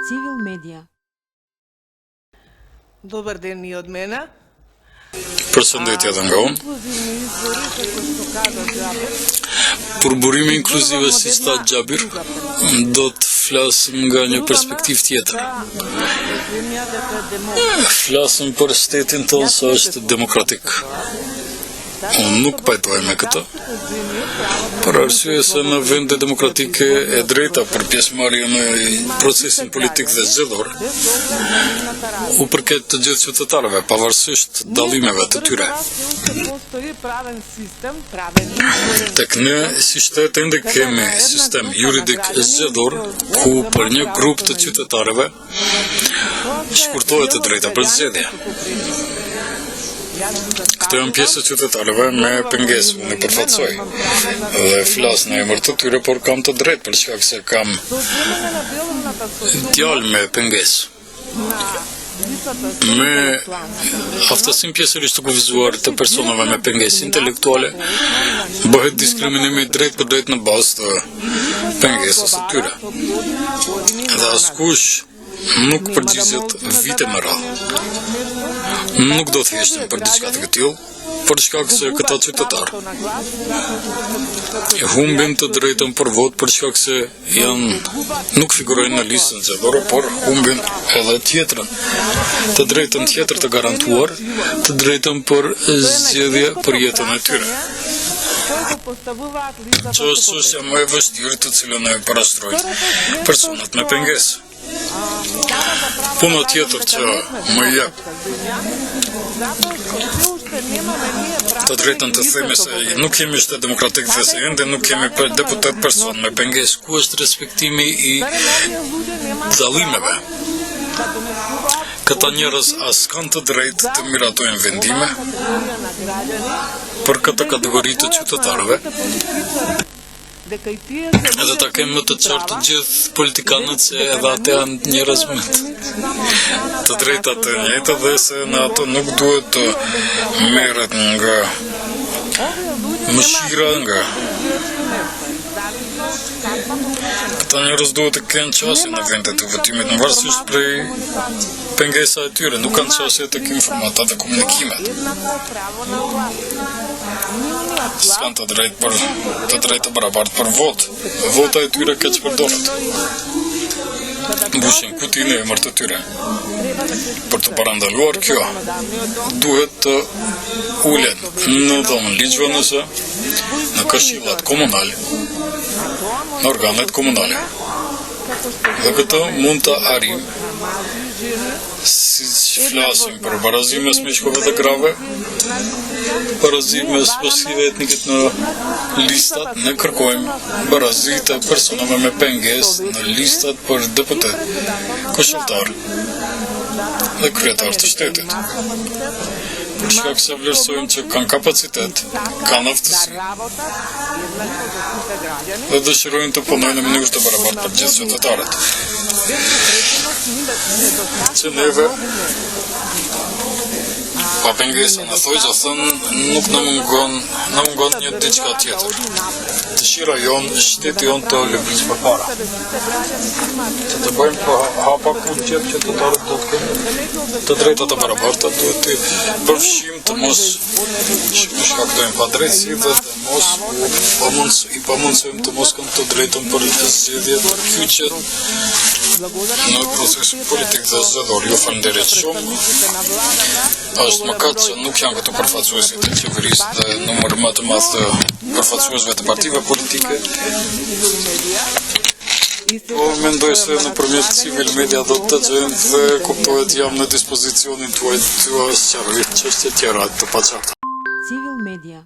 Civil Media. Добар ден и од мене. Përshëndetje edhe nga unë. Инклузивни избори, како што каза Џабир, Përburimi inkluzive si sta Gjabir, do të flasim nga një perspektivë tjetër. земја дека е демократска. Flasim për shtetin tonë sa është demokratik. Unë nuk pajtoj me këtë, për arsye se në vende demokratike e drejta për pjesëmarrje në procesin politik dhe zgjedhor u përket të gjithë qytetarëve, pavarësisht dallimeve të tyre. Постои правен систем, правен изборен. Tek ne si shtet ende kemi sistem juridik zgjedhor ku për një grup të qytetarëve shkurtohet e drejta për zgjedhje. Këto janë pjesë të qytetarëve me pengesë, unë i përfaqësoj. Dhe flas në emër të tyre, por kam të drejtë për shkak se kam djalë me pengesë. Me aftësinë pjesërisht të kufizuar të personave me pengesë intelektuale, bëhet diskriminimi drejt për drejt në bazë të pengesës së tyre. Dhe askush nuk përgjigjet vite me radhë. Nuk do të thjeshtën për diçka të këtillë, për shkak se këta qytetarë humbin të drejtën për votë për shkak se nuk figurojnë në listën zgjedhore, por humbin edhe tjetrën, të drejtën tjetër të garantuar, të drejtën për zgjedhje për jetën e tyre. Që është çështja më e vështirë të cilën e parashtrojnë personat me pengesë. Puna tjetër që më jep të drejtën të themi se nuk kemi shtet demokratik dhe se ende nuk kemi për deputet person me pengesë, ku është respektimi i dallimeve. Këta njerëz as kanë të drejtë të miratojnë vendime për këtë kategori të qytetarëve. Edhe ta kemë më të qartë të gjithë politikanët se edhe atë janë njerëz me të drejta të njëjta dhe se në ato nuk duhet të merret nga mëshira nga. Këta njerëz duhet të kenë qasje në vendet të votimit në varësisht prej pengesa e tyre, nuk kanë qasje tek informata dhe komunikimet. S'kan të drejtë të barabartë për votë. Vota e tyre keq përdoret. Mbushin kutinë e emër të tyre. Për të parandaluar kjo, duhet të ulen në dhomën ligjvënëse, në këshillat komunale, në organet komunale. Dhe këtë mund të arrim si flasim për barazim mes miqkove dhe grave, barazim mes pasive etnikit në listat, ne kërkojmë barazit e personave me pengesë në listat për deputet, këshilltar dhe kryetar të shtetit. Për shkak se vlerësojmë që kanë kapacitet, kanë aftësi dhe dëshirojnë të punojnë në mënyrë të barabartë për gjithë qytetarët. Që neve pa pengesa në thoj që thënë nuk në mungon një diçka tjetër. Dëshira jonë, shteti jonë të lëvizë për para. Që të bëjmë për hapa ku qep që të tarët do të kemë të drejta të barabarta, duhet të përfshim të mos shkaktojmë pa drejtësi dhe të mos i pamundsojmë të mos kanë të drejtën për zgjedhje të kyçet në proces politik dhe zgjedhor. Ju falenderit shumë. Është mëkat që nuk janë këtu përfaqësuesit të qeverisë dhe numër më të madh të përfaqësuesve të partive politike. Po mendoj se nëpërmjet Civil Media do të gjejnë dhe kuptohet jam në dispozicionin tuaj të sqaroj çështje tjera të paqarta. Civil Media.